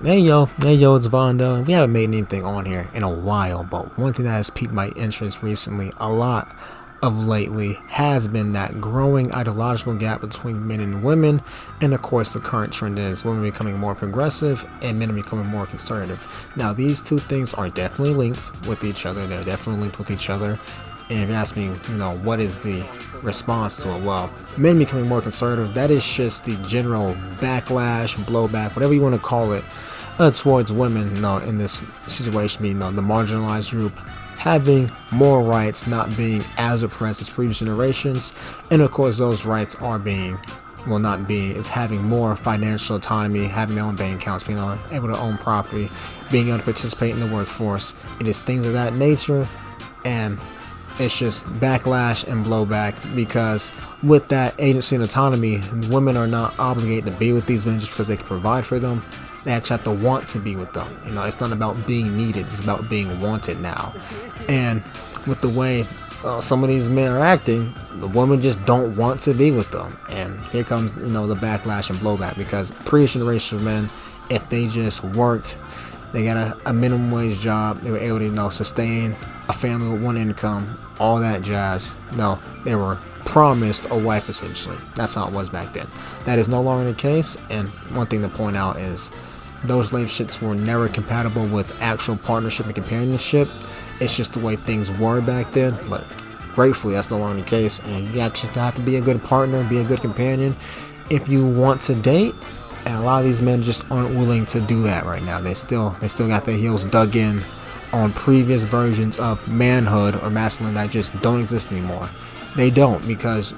Hey yo, it's Vonda. We haven't made anything on here in a while, but one thing that has piqued my interest recently, a lot of lately, has been that growing ideological gap between men and women. And of course, the current trend is women becoming more progressive and men are becoming more conservative. Now, these two things are definitely linked with each other. They're definitely linked with each other. And if you ask me, what is the response to it? Well, men becoming more conservative, that is just the general backlash, blowback, whatever you want to call it, towards women, in this situation, being the marginalized group, having more rights, not being as oppressed as previous generations, and of course those rights are being, well, not being, it's having more financial autonomy, having their own bank accounts, being able to own property, being able to participate in the workforce. It is things of that nature, and it's just backlash and blowback because with that agency and autonomy, women are not obligated to be with these men just because they can provide for them. They actually have to want to be with them. It's not about being needed, it's about being wanted now. And with the way some of these men are acting, the women just don't want to be with them. And here comes, the backlash and blowback because previous generation of men, if they just worked, they got a minimum wage job, they were able to, sustain a family with one income, all that jazz. No, they were promised a wife essentially. That's how it was back then. That is no longer the case, and one thing to point out is those relationships were never compatible with actual partnership and companionship. It's just the way things were back then, but gratefully that's no longer the case, and you actually have to be a good partner, be a good companion if you want to date. And a lot of these men just aren't willing to do that right now. They still got their heels dug in on previous versions of manhood or masculine that just don't exist anymore. They don't, because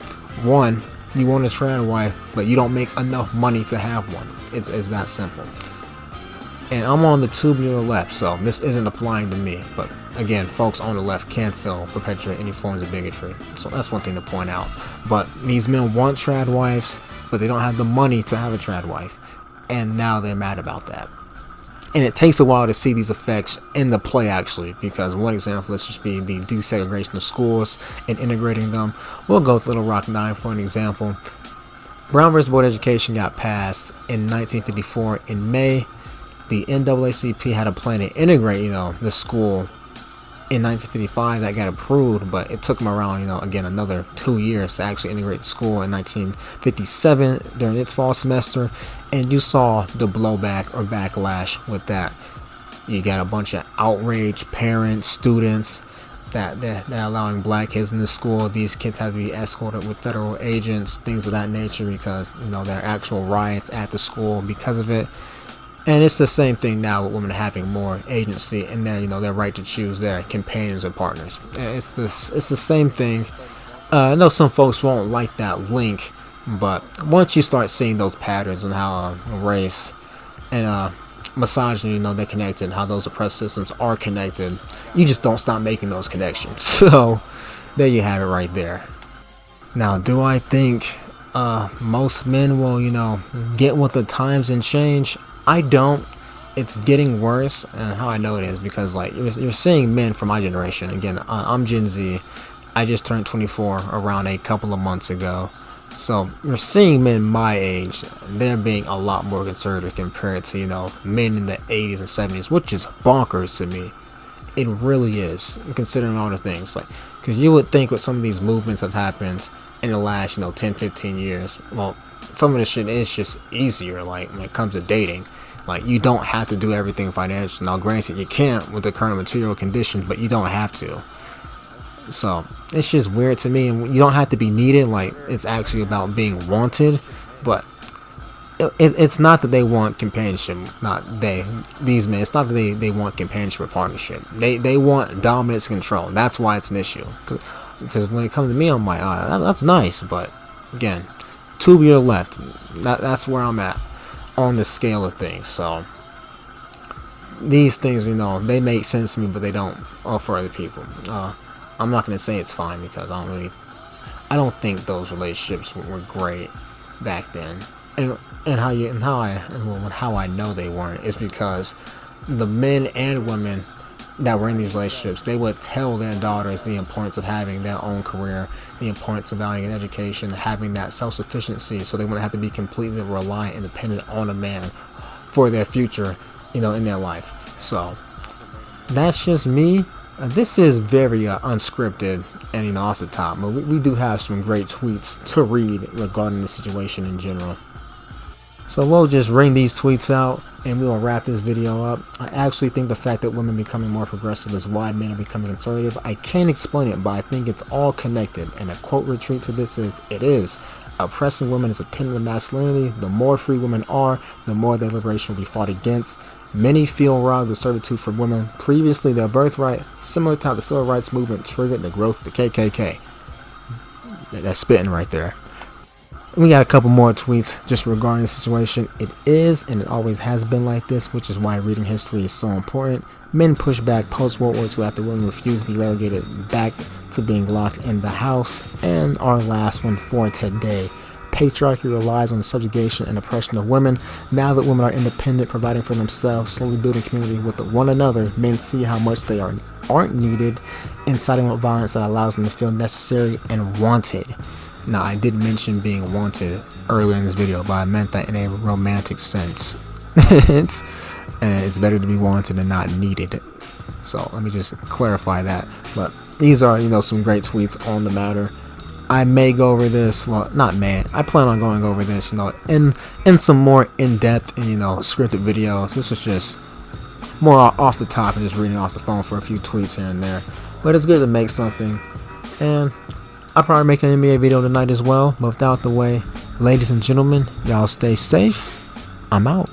one, you want a trad wife, but you don't make enough money to have one. It's that simple. And I'm on the tubular left, so this isn't applying to me. But again, folks on the left can still perpetuate any forms of bigotry. So that's one thing to point out. But these men want trad wives, but they don't have the money to have a trad wife. And now they're mad about that. And it takes a while to see these effects in the play, actually, because one example, let's just be the desegregation of schools and integrating them. We'll go with Little Rock 9 for an example. Brown versus Board of Education got passed in 1954 in May. The NAACP had a plan to integrate, the school in 1955. That got approved, but it took them around, again, another 2 years to actually integrate the school in 1957 during its fall semester. And you saw the blowback or backlash with that. You got a bunch of outraged parents, students, that they're allowing black kids in the school. These kids have to be escorted with federal agents, things of that nature, because, there are actual riots at the school because of it. And it's the same thing now with women having more agency in their right to choose their companions or partners. And it's the same thing. I know some folks won't like that link, but once you start seeing those patterns and how race and misogyny, they're connected, and how those oppressed systems are connected, you just don't stop making those connections. So there you have it right there. Now, do I think most men will, get with the times and change? I don't. It's getting worse, and how I know it is because you're seeing men from my generation. Again, I'm Gen Z. I just turned 24 around a couple of months ago. So you're seeing men my age. They're being a lot more conservative compared to men in the 80s and 70s, which is bonkers to me. It really is, considering all the things because you would think with some of these movements that's happened in the last 10, 15 years, well, some of this shit is just easier. When it comes to dating. You don't have to do everything financial. Now, granted, you can't with the current material conditions, but you don't have to. So, it's just weird to me. And you don't have to be needed. It's actually about being wanted. But it's not that they want companionship. These men. It's not that they want companionship or partnership. They want dominance and control. That's why it's an issue. Because when it comes to me, I'm like, that's nice. But, again, tubular left. That's where I'm at on the scale of things. So these things, they make sense to me, but they don't for other people. I'm not gonna say it's fine because I don't think those relationships were great back then. And how I know they weren't is because the men and women that were in these relationships, they would tell their daughters the importance of having their own career, the importance of valuing education, having that self-sufficiency, so they wouldn't have to be completely reliant and dependent on a man for their future, in their life. So that's just me. This is very unscripted and off the top, but we do have some great tweets to read regarding the situation in general. So we'll just ring these tweets out and we'll wrap this video up. I actually think the fact that women becoming more progressive is why men are becoming conservative. I can't explain it, but I think it's all connected. And a quote retreat to this is, it is. Oppressing women is a tenet of masculinity. The more free women are, the more their liberation will be fought against. Many feel robbed of servitude for women. Previously their birthright, similar to how the civil rights movement triggered the growth of the KKK. That's spitting right there. We got a couple more tweets just regarding the situation. It is and it always has been like this, which is why reading history is so important. Men push back post-World War II after women refused to be relegated back to being locked in the house. And our last one for today. Patriarchy relies on the subjugation and oppression of women. Now that women are independent, providing for themselves, slowly building community with one another, men see how much they aren't needed, inciting with violence that allows them to feel necessary and wanted. Now, I did mention being wanted earlier in this video, but I meant that in a romantic sense. And it's better to be wanted and not needed. So let me just clarify that. But these are, some great tweets on the matter. I may go over this, well, not may, I plan on going over this, in some more in-depth and, scripted videos. This was just more off the top and just reading off the phone for a few tweets here and there. But it's good to make something. And I'll probably make an NBA video tonight as well. But without the way, ladies and gentlemen, y'all stay safe. I'm out.